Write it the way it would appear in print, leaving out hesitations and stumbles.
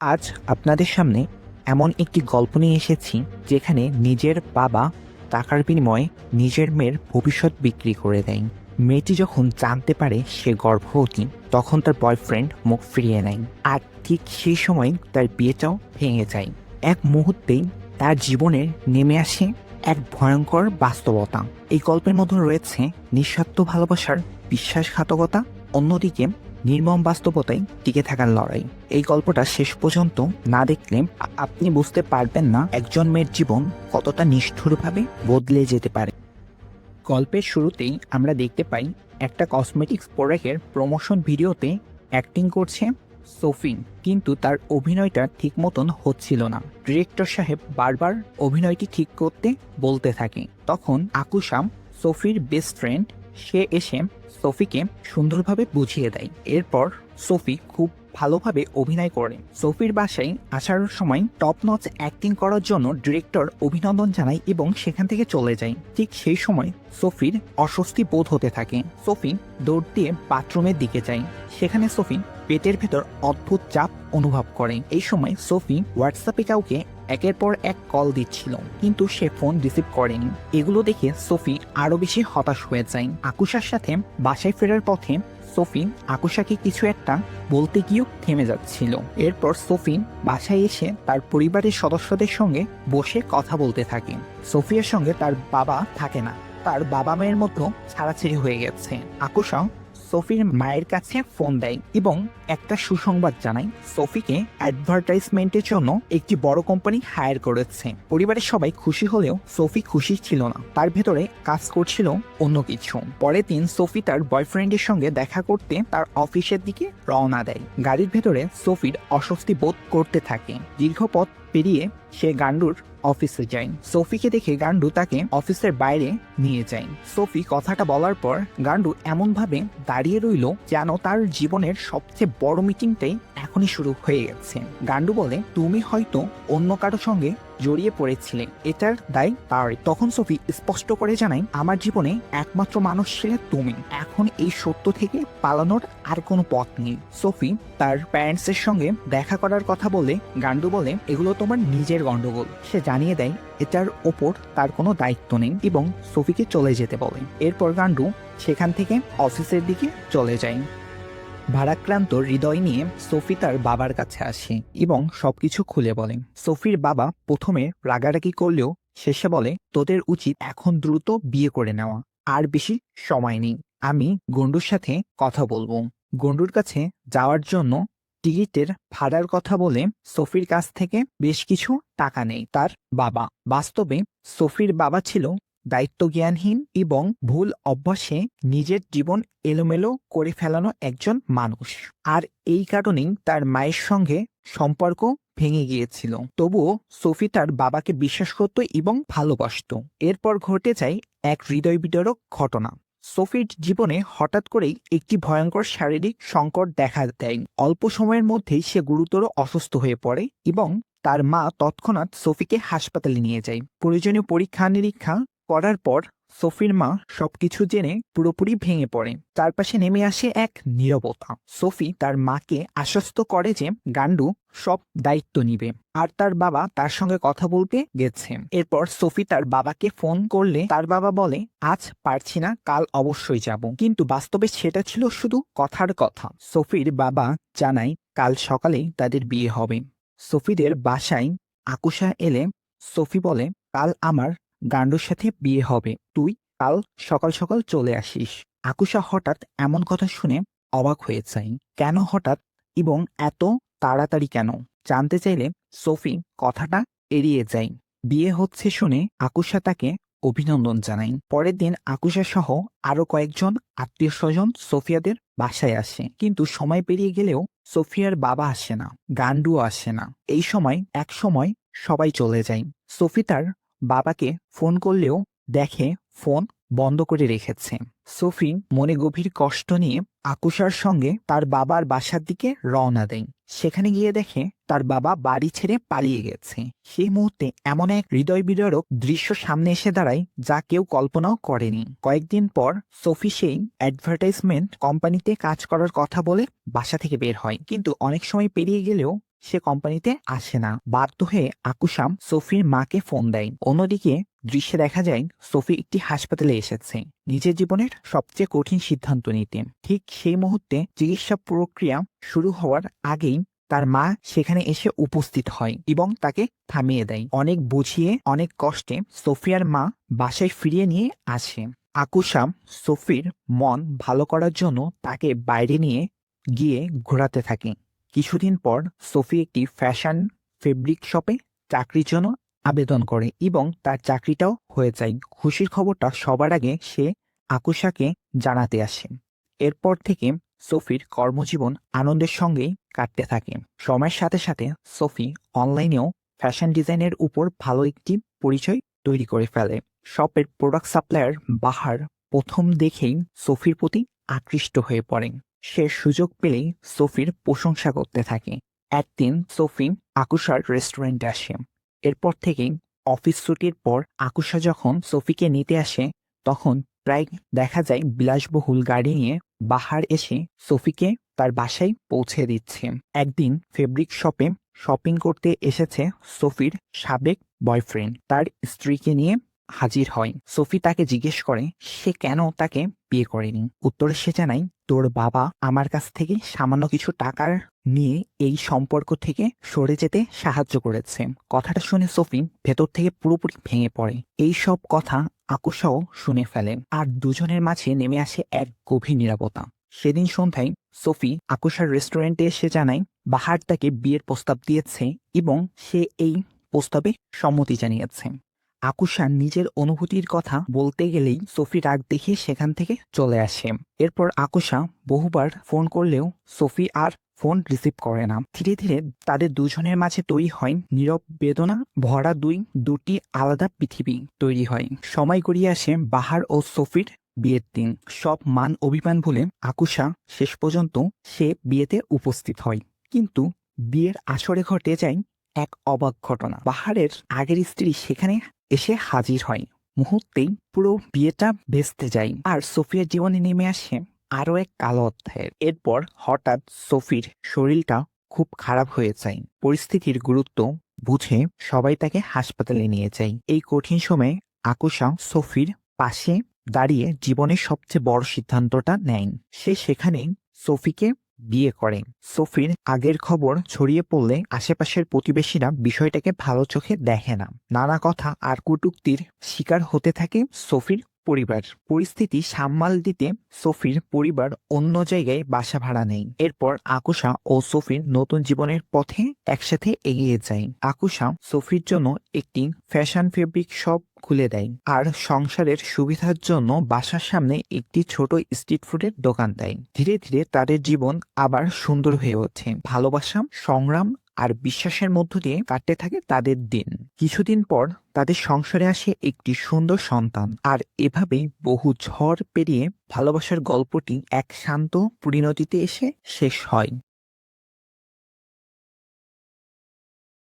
আজ আপনাদের সামনে এমন একটি গল্প নিয়ে এসেছি যেখানে নিজের বাবা টাকার বিনিময়ে নিজের মেয়ের ভবিষ্যৎ বিক্রি করে দেয়। মেয়েটি যখন জানতে পারে সে গর্ভবতী তখন তার বয়ফ্রেন্ড মুখ ফিরিয়ে নেয়, আর ঠিক সেই সময় তার বিয়েটাও ভেঙে যায়। এক মুহূর্তেই তার জীবনে নেমে আসে এক ভয়ঙ্কর বাস্তবতা। এই গল্পের মধ্যে রয়েছে নিঃস্বার্থ ভালোবাসার বিশ্বাসঘাতকতা, অন্যদিকে নির্মম বাস্তবতায় টিকে থাকার লড়াই। এই গল্পটা শেষ পর্যন্ত না দেখলে আপনি বুঝতে পারবেন না একজন মেয়ের জীবন কতটা নিষ্ঠুরভাবে বদলে যেতে পারে। গল্পের শুরুতেই আমরা দেখতে পাই একটা কসমেটিক্স প্রোডাক্টের প্রমোশন ভিডিওতে অ্যাক্টিং করছে সোফি, কিন্তু তার অভিনয়টা ঠিক মতন হচ্ছিল না। ডিরেক্টর সাহেব বারবার অভিনয়টি ঠিক করতে বলতে থাকে। তখন আকুশাম, সোফির বেস্ট ফ্রেন্ড, সে এসে সোফিকে সুন্দরভাবে বুঝিয়ে দেয়। এরপর সোফি খুব ভালোভাবে অভিনয় করে। সোফির বাসায় আসার সময় টপ নচ অ্যাক্টিং করার জন্য ডিরেক্টর অভিনন্দন জানায় এবং সেখান থেকে চলে যায়। ঠিক সেই সময় সোফির অস্বস্তি বোধ হতে থাকে। সোফি দৌড় দিয়ে বাথরুমের দিকে যায়। সেখানে সোফি পেটের ভেতর অদ্ভুত চাপ অনুভব করে। এই সময় সোফি হোয়াটসঅ্যাপে কাউকে একের পর এক কল দিচ্ছিল, কিন্তু সে ফোন রিসিভ করেনি। এগুলো দেখে সোফি আরো বেশি হতাশ হয়ে যায়। আকুশার সাথে বাসায় ফেরার পথে সোফি আকুশাকে কিছু একটা বলতে গিয়েও থেমে যাচ্ছিল। এরপর সোফি বাসায় এসে তার পরিবারের সদস্যদের সঙ্গে বসে কথা বলতে থাকে। সোফিয়ার সঙ্গে তার বাবা থাকে না, তার বাবা মায়ের মধ্যে ছাড়াছাড়ি হয়ে গেছে। আকুশা সোফির মায়ের কাছে ফোন দেয় এবং একটা সুসংবাদ জানায়, সোফিকে অ্যাডভার্টাইজমেন্টের জন্য একটি বড় কোম্পানি হায়ার করেছে। পরিবারের সবাই খুশি হলেও সোফি খুশি ছিল না, তার ভেতরে কাজ করছিল অন্য কিছু। পরের দিন সোফি তার বয়ফ্রেন্ডের সঙ্গে দেখা করতে তার অফিসের দিকে রওনা দেয়। গাড়ির ভেতরে সোফির অস্বস্তি বোধ করতে থাকে। দীর্ঘ পথ পেরিয়ে সে গান্ডুর অফিসে যায়। সোফিকে দেখে গান্ডু তাকে অফিসের বাইরে নিয়ে যায়। সোফি কথাটা বলার পর গান্ডু এমনভাবে দাঁড়িয়ে রইল যেন তার জীবনের সবচেয়ে বড় মিটিংটাই এখনই শুরু হয়ে গেছে। গান্ডু বলে, তুমি হয়তো অন্য কারো সঙ্গে জড়িয়ে পড়েছিলে, এটার দায় তার। তখন সোফি স্পষ্ট করে জানায়, আমার জীবনে একমাত্র মানুষ ছিলে তুমি। এখন এই সত্য থেকে পালানোর আর কোনো পথ নেই। সোফি তার প্যারেন্টসের সঙ্গে দেখা করার কথা বলে গান্ডু বলে, এগুলো তোমার নিজের গন্ডগোল। সে জানিয়ে দেয় এটার ওপর তার কোনো দায়িত্ব নেই এবং সোফিকে চলে যেতে বলে। এরপর গান্ডু সেখান থেকে অফিসের দিকে চলে যায়। ভারাক্রান্ত হৃদয় নিয়ে সোফি তার বাবার কাছে আসে এবং সবকিছু খুলে বলে। সোফির বাবা প্রথমে রাগারাগি করলেও শেষে বলে, তোদের উচিত এখন দ্রুত বিয়ে করে নেওয়া, আর বেশি সময় নেই। আমি গন্ডুর সাথে কথা বলবো। গন্ডুর কাছে যাওয়ার জন্য টিকিটের ভাড়ার কথা বলে সোফির কাছ থেকে বেশ কিছু টাকা নেই তার বাবা। বাস্তবে সোফির বাবা ছিল দায়িত্বজ্ঞানহীন এবং ভুল অভ্যাসে নিজের জীবন এলোমেলো করে ফেলানো একজন মানুষ। আর এই কারণেই তার মায়ের সঙ্গে সম্পর্ক ভেঙে গিয়েছিল। তবুও সোফি তার বাবাকে বিশ্বাস করত এবং ভালোবাসত। এরপর ঘটে যায় এক হৃদয় বিদারক ঘটনা। সোফির জীবনে হঠাৎ করেই একটি ভয়ঙ্কর শারীরিক সংকট দেখা দেয়। অল্প সময়ের মধ্যেই সে গুরুতর অসুস্থ হয়ে পড়ে এবং তার মা তৎক্ষণাৎ সোফিকে হাসপাতালে নিয়ে যায়। প্রয়োজনীয় পরীক্ষা নিরীক্ষা করার পর সোফির মা সবকিছু জেনে পুরোপুরি ভেঙে পড়ে। চারপাশে নেমে আসে এক নীরবতা। সোফি তার মাকে আশ্বস্ত করে যে গান্ডু সব দায়িত্ব নিবে আর তার বাবা তার সঙ্গে কথা বলতে গেছে। এরপর সোফি তার বাবাকে ফোন করলে তার বাবা বলে, আজ পারছি না, কাল অবশ্যই যাব। কিন্তু বাস্তবে সেটা ছিল শুধু কথার কথা। সোফির বাবা জানায় কাল সকালেই তাদের বিয়ে হবে। সোফিদের বাসায় আকুশা এলে সোফি বলে, কাল আমার গান্ডুর সাথে বিয়ে হবে, তুই কাল সকাল সকাল চলে আসিস। আকুশা হঠাৎ এমন কথা শুনে অবাক হয়ে যায়। কেন হঠাৎ এবং এত তাড়াতাড়ি কেন জানতে চাইলে সোফি কথাটা এড়িয়ে যায়। বিয়ে হচ্ছে শুনে আকুশা তাকে অভিনন্দন জানায়। পরের দিন আকুশা সহ আরো কয়েকজন আত্মীয় স্বজন সোফিয়াদের বাসায় আসে, কিন্তু সময় পেরিয়ে গেলেও সোফিয়ার বাবা আসে না, গান্ডুও আসে না। এই সময় এক সময় সবাই চলে যায়। সোফি তার বাবাকে ফোন করলেও দেখে ফোন বন্ধ করে রেখেছে। সোফি মনে গভীর কষ্ট নিয়ে আকুশার সঙ্গে তার বাবার বাসার দিকে রওনা দেয়। সেখানে গিয়ে দেখে তার বাবা বাড়ি ছেড়ে পালিয়ে গেছে। সেই মুহূর্তে এমন এক হৃদয় বিদারক দৃশ্য সামনে এসে দাঁড়ায় যা কেউ কল্পনাও করেনি। কয়েকদিন পর সোফি সেই অ্যাডভার্টাইজমেন্ট কোম্পানিতে কাজ করার কথা বলে বাসা থেকে বের হয়, কিন্তু অনেক সময় পেরিয়ে গেলেও সে কোম্পানিতে আসে না। বাধ্য হয়ে আকুশা সোফির মাকে ফোন দেয়। অন্যদিকে দৃশ্যে দেখা যায় সোফি একটি হাসপাতালে এসেছে নিজের জীবনের সবচেয়ে কঠিন সিদ্ধান্ত নিতে। ঠিক সেই মুহূর্তে চিকিৎসা প্রক্রিয়া শুরু হওয়ার আগেই তার মা সেখানে এসে উপস্থিত হয় এবং তাকে থামিয়ে দেয়। অনেক বুঝিয়ে অনেক কষ্টে সোফিয়ার মা বাসায় ফিরিয়ে নিয়ে আসে। আকুশা সোফির মন ভালো করার জন্য তাকে বাইরে নিয়ে গিয়ে ঘোরাতে থাকে। কিছুদিন পর সোফি একটি ফ্যাশন ফেব্রিক শপে চাকরির জন্য আবেদন করে এবং তার চাকরিটাও হয়ে যায়। খুশির খবরটা সবার আগে সে আকুশাকে জানাতে আসে। এরপর থেকে সোফির কর্মজীবন আনন্দের সঙ্গেই কাটতে থাকে। সময়ের সাথে সাথে সোফি অনলাইনেও ফ্যাশন ডিজাইনের উপর ভালো একটি পরিচয় তৈরি করে ফেলে। শপের প্রোডাক্ট সাপ্লায়ার বাহার প্রথম দেখেই সোফির প্রতি আকৃষ্ট হয়ে পড়েন। সে সুযোগ পেলেই সোফির প্রশংসা করতে থাকে। একদিন সোফি আকুশার রেস্টুরেন্টে আসে। এরপর থেকেই অফিস ছুটির পর আকুশা যখন সোফিকে নিতে আসে তখন প্রায় দেখা যায় বিলাসবহুল গাড়ি নিয়ে বাহার এসে সোফিকে তার বাসায় পৌঁছে দিচ্ছে। একদিন ফেব্রিক শপে শপিং করতে এসেছে সোফির সাবেক বয়ফ্রেন্ড তার স্ত্রীকে নিয়ে হাজির হয়। সোফি তাকে জিজ্ঞেস করে সে কেন তাকে বিয়ে করেনি। উত্তরে সে জানায়, তোর বাবা আমার কাছ থেকে সামান্য কিছু টাকার নিয়ে এই সম্পর্ক থেকে সরে যেতে সাহায্য করেছে। কথাটা শুনে সোফি ভেতর থেকে পুরোপুরি ভেঙে পড়ে। এই সব কথা আকুশাও শুনে ফেলে আর দুজনের মাঝে নেমে আসে এক গভীর নীরবতা। সেদিন সন্ধ্যায় সোফি আকুশার রেস্টুরেন্টে এসে জানায় বাহার তাকে বিয়ের প্রস্তাব দিয়েছে এবং সে এই প্রস্তাবে সম্মতি জানিয়েছে। আকুশা নিজের অনুভূতির কথা বলতে গেলেই সোফি রাগ দেখিয়ে সেখান থেকে চলে আসে। এরপর আকুশা বহুবার ফোন করলেও সোফি আর ফোন রিসিভ করে না। ধীরে ধীরে তাদের দুজনের মাঝে তৈরি হয় নীরব বেদনা ভরা দুটি আলাদা পৃথিবী তৈরি হয়। সময় গড়িয়ে আসে বাহার ও সোফির বিয়ের দিন। সব মান অভিমান ভুলে আকুশা শেষ পর্যন্ত সে বিয়েতে উপস্থিত হয়। কিন্তু বিয়ের আসরে ঘটে যায় এক অবাক ঘটনা। বাহারের আগের স্ত্রী সেখানে এসে হাজির হয়। মুহূর্তেই পুরো বিয়েটা ভেস্তে যায় আর সোফিয়ার জীবনে নেমে আসে আরো এক কালো অধ্যায়ের। এরপর হঠাৎ সোফির শরীরটা খুব খারাপ হয়ে যায়। পরিস্থিতির গুরুত্ব বুঝে সবাই তাকে হাসপাতালে নিয়ে যায়। এই কঠিন সময়ে আকুশা সোফির পাশে দাঁড়িয়ে জীবনের সবচেয়ে বড় সিদ্ধান্তটা নেয়। সে সেখানেই সোফিকে বিয়ে করে। সোফির আগের খবর ছড়িয়ে পড়লে আশেপাশের প্রতিবেশীরা বিষয়টাকে ভালো চোখে দেখে না। নানা কথা আর কটূক্তির শিকার হতে থাকে সোফির পরিবার। পরিস্থিতি সামাল দিতে সোফির পরিবার অন্য জায়গায় বাসা ভাড়া নেয়। এরপর আকুশা ও সোফির নতুন জীবনের পথে একসাথে এগিয়ে যায়। আকুশা সোফির জন্য একটি ফ্যাশন ফেব্রিক শপ খুলে দেয় আর সংসারের সুবিধার জন্য বাসার সামনে একটি ছোট স্ট্রিট ফুডের দোকান দেয়। ধীরে ধীরে তাদের জীবন আবার সুন্দর হয়ে ওঠে। ভালোবাসা, সংগ্রাম আর বিশ্বাসের মধ্য দিয়ে কাটতে থাকে তাদের দিন। কিছুদিন পর তাদের সংসারে আসে একটি সুন্দর সন্তান। আর এভাবেই বহু ঝড় পেরিয়ে ভালোবাসার গল্পটি এক শান্ত পরিণতিতে এসে শেষ হয়।